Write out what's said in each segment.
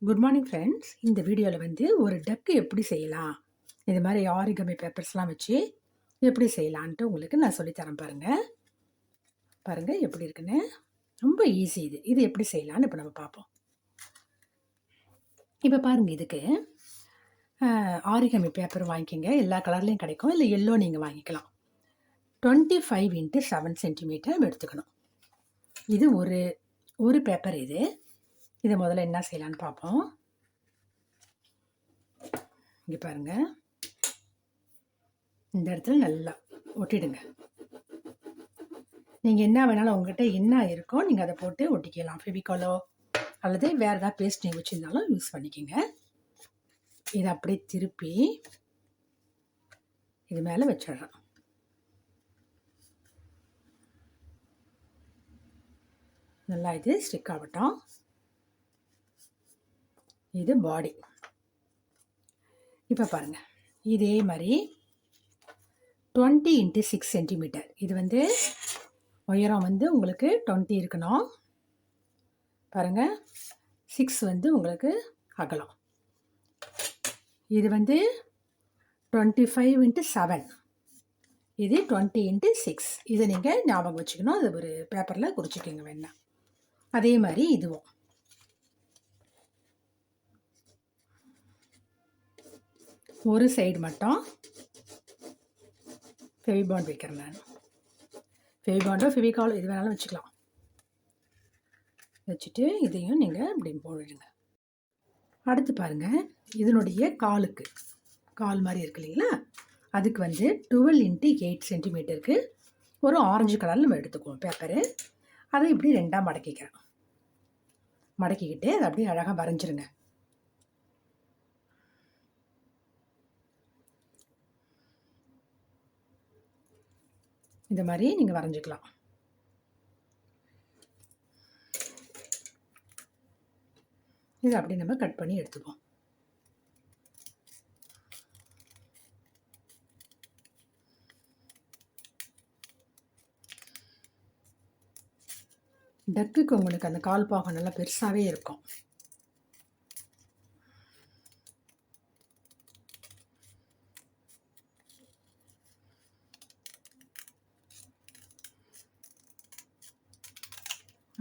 Good morning friends. இந்த வீடியோவில் வந்து ஒரு டக்கு எப்படி செய்யலாம், இது மாதிரி ஆரிகமி பேப்பர்ஸ்லாம் வச்சு எப்படி செய்யலான்ட்டு உங்களுக்கு நான் சொல்லித்தரேன். பாருங்கள் எப்படி இருக்குன்னு. ரொம்ப ஈஸி. இது எப்படி செய்யலான்னு இப்போ நம்ம பார்ப்போம். இப்போ பாருங்கள், இதுக்கு ஆரிகமி பேப்பர் வாங்கிக்கோங்க. எல்லா கலர்லேயும் கிடைக்கும், இல்லை எல்லோ நீங்கள் வாங்கிக்கலாம். 25 × 7 சென்டிமீட்டர் எடுத்துக்கணும். இது ஒரு பேப்பர். இதை முதல்ல என்ன செய்யலான்னு பார்ப்போம். இங்கே பாருங்கள், இந்த இடத்துல நல்லா ஒட்டிடுங்க. நீங்கள் என்ன வேணாலும் உங்கள்கிட்ட என்ன இருக்கோ நீங்கள் அதை போட்டு ஒட்டிக்கலாம். ஃபெவிகாலோ அல்லது வேறு ஏதாவது பேஸ்ட் நீங்கள் வச்சுருந்தாலும் யூஸ் பண்ணிக்கோங்க. இதை அப்படியே திருப்பி இது மேலே வச்சிடுறேன். நல்லா இது ஸ்டிக் ஆகட்டும். இது பாடி. இப்போ பாருங்கள், இதே மாதிரி 20 × 6 சென்டிமீட்டர். இது வந்து உயரம் வந்து உங்களுக்கு 20 இருக்கணும். பாருங்கள், 6 வந்து உங்களுக்கு அகலம். இது வந்து 25 × 7. இது 20 × 6. இதை நீங்கள் ஞாபகம் வச்சுக்கணும். அது ஒரு பேப்பரில் குறிச்சிக்கோங்க வேணா. அதே மாதிரி இதுவும் ஒரு சைடு மட்டும் ஃபெவிபாண்ட் வைக்கிறேன். நான் ஃபெவிபாண்டோ ஃபெவிகாலோ இது வேணாலும் வச்சுக்கலாம். வச்சுட்டு இதையும் நீங்கள் இப்படி போடுங்க. அடுத்து பாருங்கள், இதனுடைய கால் மாதிரி இருக்கு இல்லைங்களா, அதுக்கு வந்து 12 × 8 சென்டிமீட்டருக்கு ஒரு ஆரஞ்சு கலரில் நம்ம எடுத்துக்குவோம் பேப்பரு. அதை இப்படி ரெண்டாக மடக்கிக்கிட்டு அதை அப்படியே அழகாக வரைஞ்சிருங்க. இந்த மாதிரி நீங்கள் வரைஞ்சிக்கலாம். இதை அப்படி நம்ம கட் பண்ணி எடுத்துப்போம். டக்குக்கு உங்களுக்கு அந்த கால் பாகம் நல்லா பெருசாகவே இருக்கும்.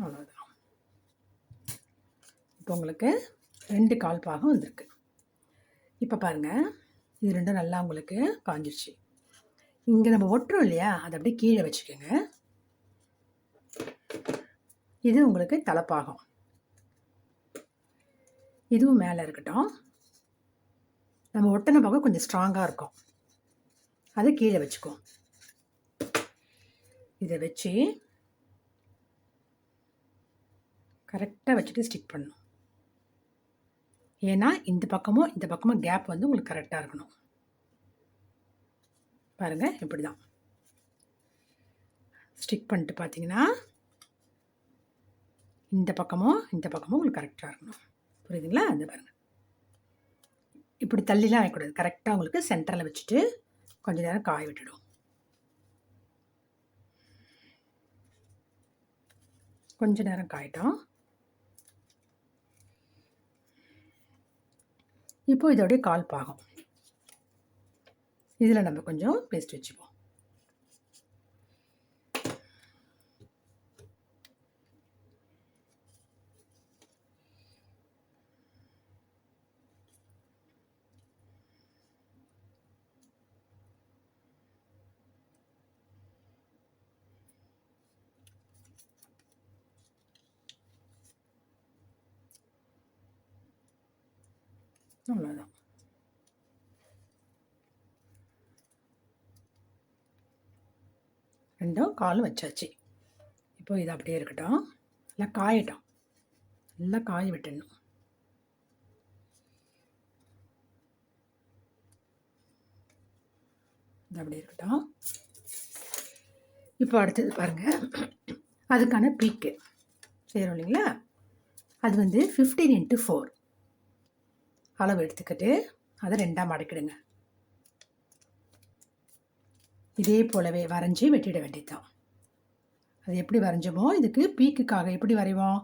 அவ்வளோதான். இப்போ உங்களுக்கு 2 கால் பாகம் வந்திருக்கு. இப்போ பாருங்கள், இது ரெண்டும் நல்லா உங்களுக்கு காஞ்சிருச்சு. இங்கே நம்ம ஒட்டுறோம் இல்லையா, அதை அப்படியே கீழே வச்சுக்கோங்க. இது உங்களுக்கு தலைப்பாகம். இதுவும் மேலே இருக்கட்டும். நம்ம ஒட்டின பாகம் கொஞ்சம் ஸ்ட்ராங்காக இருக்கும், அதை கீழே வச்சுக்கோ. இதை வச்சு கரெக்டாக வச்சுட்டு ஸ்டிக் பண்ணணும். ஏன்னா இந்த பக்கமும் கேப் வந்து உங்களுக்கு கரெக்டாக இருக்கணும். பாருங்கள், இப்படி தான் ஸ்டிக் பண்ணிட்டு பார்த்தீங்கன்னா இந்த பக்கமும் உங்களுக்கு கரெக்டாக இருக்கணும். புரியுதுங்களா? அந்த பாருங்கள், இப்படி தள்ளிலாம் வைக்கக்கூடாது. கரெக்டாக உங்களுக்கு சென்டரில் வச்சுட்டு கொஞ்சம் நேரம் காய விட்டுடும். கொஞ்ச நேரம் காயட்டும். இப்போ இதோடைய கால் பாகம் இதில் நம்ம கொஞ்சம் பேஸ்ட் வச்சுப்போம். அவ்வளோதான். ரெண்டும் காலும் வச்சாச்சு. இப்போ இது அப்படியே இருக்கட்டும். நல்லா காயட்டும். நல்லா காய விட்டுடணும். இது அப்படியே இருக்கட்டும். இப்போ அடுத்தது பாருங்கள், அதுக்கான பீக்கு செய்கிறோம் இல்லைங்களா, அது வந்து 15 × 4 அளவு எடுத்துக்கிட்டு அதை ரெண்டாக மடக்கிடுங்க. இதே போலவே வரைஞ்சி வெட்டிட வேண்டியதுதான். அது எப்படி வரைஞ்சோமோ இதுக்கு பீக்குக்காக எப்படி வரைவோம்,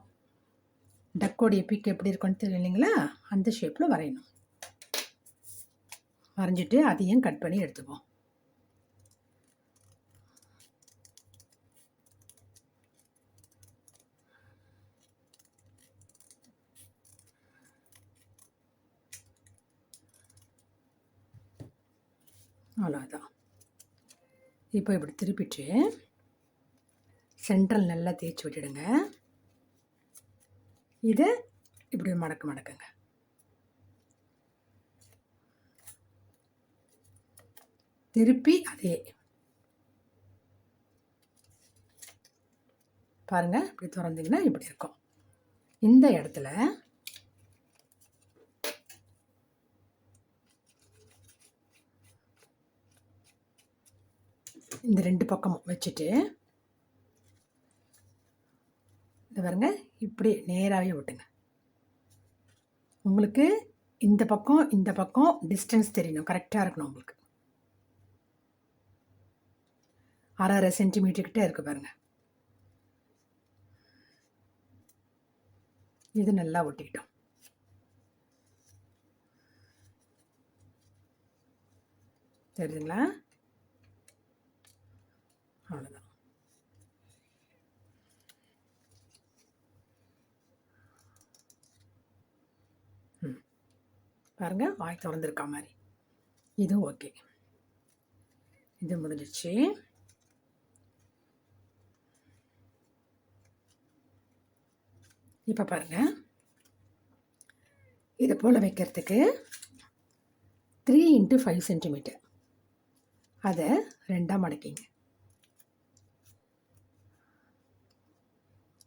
டக்கோடைய பீக் எப்படி இருக்குன்னு தெரியும் இல்லைங்களா, அந்த ஷேப்பில் வரையணும். வரைஞ்சிட்டு அதையும் கட் பண்ணி எடுத்துப்போம். அவ்வளோதான். இப்போ இப்படி திருப்பிட்டு சென்ட்ரல் நல்லா தேய்ச்சி விட்டுடுங்க. இதை இப்படி மடக்குங்க. திருப்பி அதே பாருங்கள், இப்படி திறந்தீங்கன்னா இப்படி இருக்கும். இந்த இடத்துல இந்த 2 பக்கமும் வச்சுட்டு இந்த பாருங்க, இப்படி நேராகவே விட்டுங்க. உங்களுக்கு இந்த பக்கம் டிஸ்டன்ஸ் தெரியணும், கரெக்டாக இருக்கணும். உங்களுக்கு 1/2 சென்டிமீட்டர் கிட்ட இருக்கு பாருங்க. இது நல்லா ஒட்டிக்கிட்டோம். தெரியுதுங்களா? அவ்வளோதான். பாருங்கள், வாய் திறந்துருக்கா மாதிரி. இதுவும் ஓகே. இது முடிஞ்சிச்சு. இப்போ பாருங்கள், இதை போல் வைக்கிறதுக்கு 3 × 5 சென்டிமீட்டர் அதை 2ஆக மடக்கிங்க.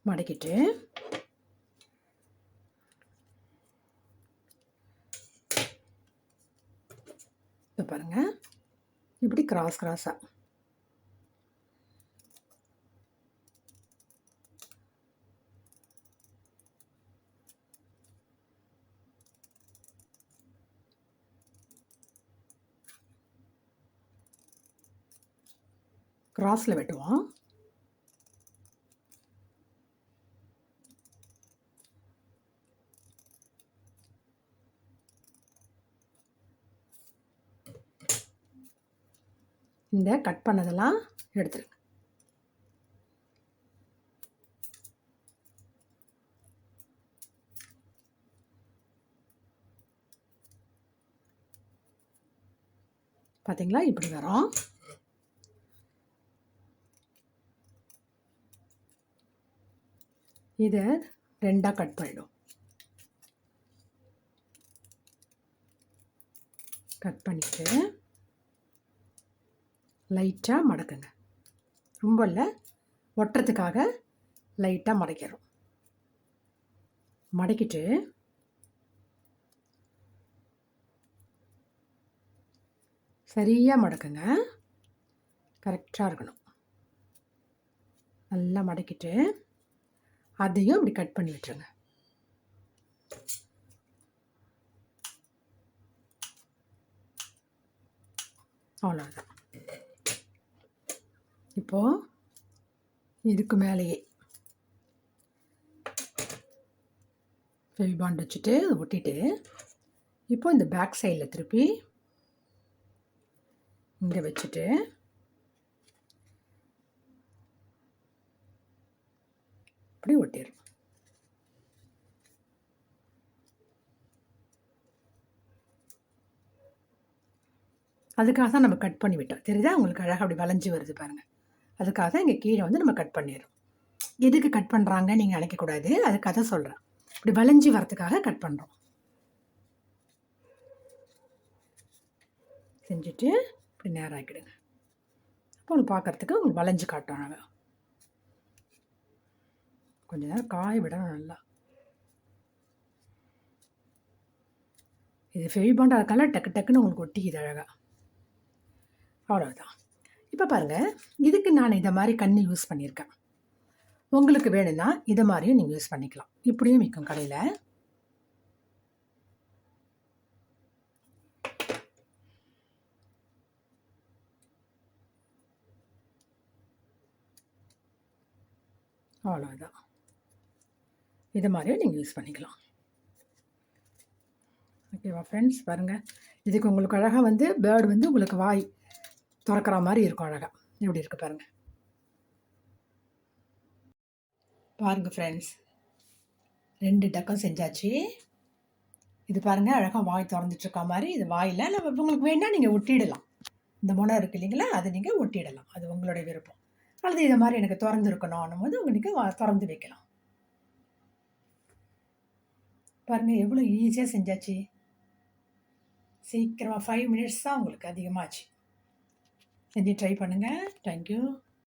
மடக்கிட்டு இப்போ பாருங்கள், இப்படி கிராஸாக கிராஸில் வெட்டுவோம். இந்த கட் பண்ணதெல்லாம் எடுத்துருங்க. பார்த்தீங்களா, இப்படி வரும். இதை 2ஆக கட் பண்ணிடும். கட் பண்ணிவிட்டு லைட்டாக மடக்குங்க. ரொம்ப இல்லை, ஒட்டுறதுக்காக லைட்டாக மடக்கிறோம். மடக்கிட்டு சரியாக மடக்குங்க, கரெக்டாக இருக்கணும். நல்லா மடக்கிட்டு அதையும் இப்படி கட் பண்ணி விட்டுருங்க. அவ்வளோதான். இப்போது இதுக்கு மேலேயே ஃபெவிபாண்ட் வச்சுட்டு ஒட்டிட்டு, இப்போ இந்த பேக் சைடில் திருப்பி இங்கே வச்சுட்டு இப்படி ஒட்டிடும். அதுக்காக தான் நம்ம கட் பண்ணி விட்டோம். தெரியுதா உங்களுக்கு? அழகாக அப்படி வளைஞ்சி வருது பாருங்கள். அதுக்காக தான் இங்கே கீழே வந்து நம்ம கட் பண்ணிடுறோம். எதுக்கு கட் பண்ணுறாங்க நீங்கள் நினைக்கக்கூடாது, அதுக்காக தான் சொல்கிறேன். இப்படி வளைஞ்சி வரத்துக்காக கட் பண்ணுறோம். செஞ்சுட்டு இப்படி நேராக்கிடுங்க. அப்போ உங்களுக்கு பார்க்குறதுக்கு உங்களுக்கு வளைஞ்சி காட்டும். நாங்கள் கொஞ்ச நேரம் காய விடணும் நல்லா. இது ஃபெவிபாண்டாக இருக்கால டக்கு டக்குன்னு உங்களுக்கு ஒட்டிக்குது அழகாக. அவ்வளோதான். இப்போ பாருங்கள், இதுக்கு நான் இதை மாதிரி கண்ணு யூஸ் பண்ணியிருக்கேன். உங்களுக்கு வேணும்னா இதை மாதிரியும் நீங்கள் யூஸ் பண்ணிக்கலாம். இப்படியும் விற்கும் கடையில். அவ்வளோதான். இது மாதிரியும் நீங்கள் யூஸ் பண்ணிக்கலாம். ஓகேவா ஃப்ரெண்ட்ஸ்? பாருங்கள், இதுக்கு உங்களுக்கு அழகாக வந்து பேர்டு வந்து உங்களுக்கு வாய் திறக்கிற மாதிரி இருக்கும். அழகாக எப்படி இருக்குது பாருங்கள். பாருங்கள் ஃப்ரெண்ட்ஸ், 2 டக்கம் செஞ்சாச்சு. இது பாருங்கள், அழகாக வாய் திறந்துட்டுருக்க மாதிரி. இது வாயில் நம்ம உங்களுக்கு வேணால் நீங்கள் ஒட்டிடலாம். இந்த முனை இருக்குது இல்லைங்களா, அதை நீங்கள் ஒட்டிடலாம். அது உங்களுடைய விருப்பம். அல்லது இதை மாதிரி எனக்கு திறந்துருக்கணும் போது உங்களுக்கு திறந்து வைக்கலாம். பாருங்கள், எவ்வளோ ஈஸியாக செஞ்சாச்சு. சீக்கிரமாக 5 மினிட்ஸ் தான் உங்களுக்கு அதிகமாச்சு. செஞ்சு ட்ரை பண்ணுங்கள். தேங்க்யூ.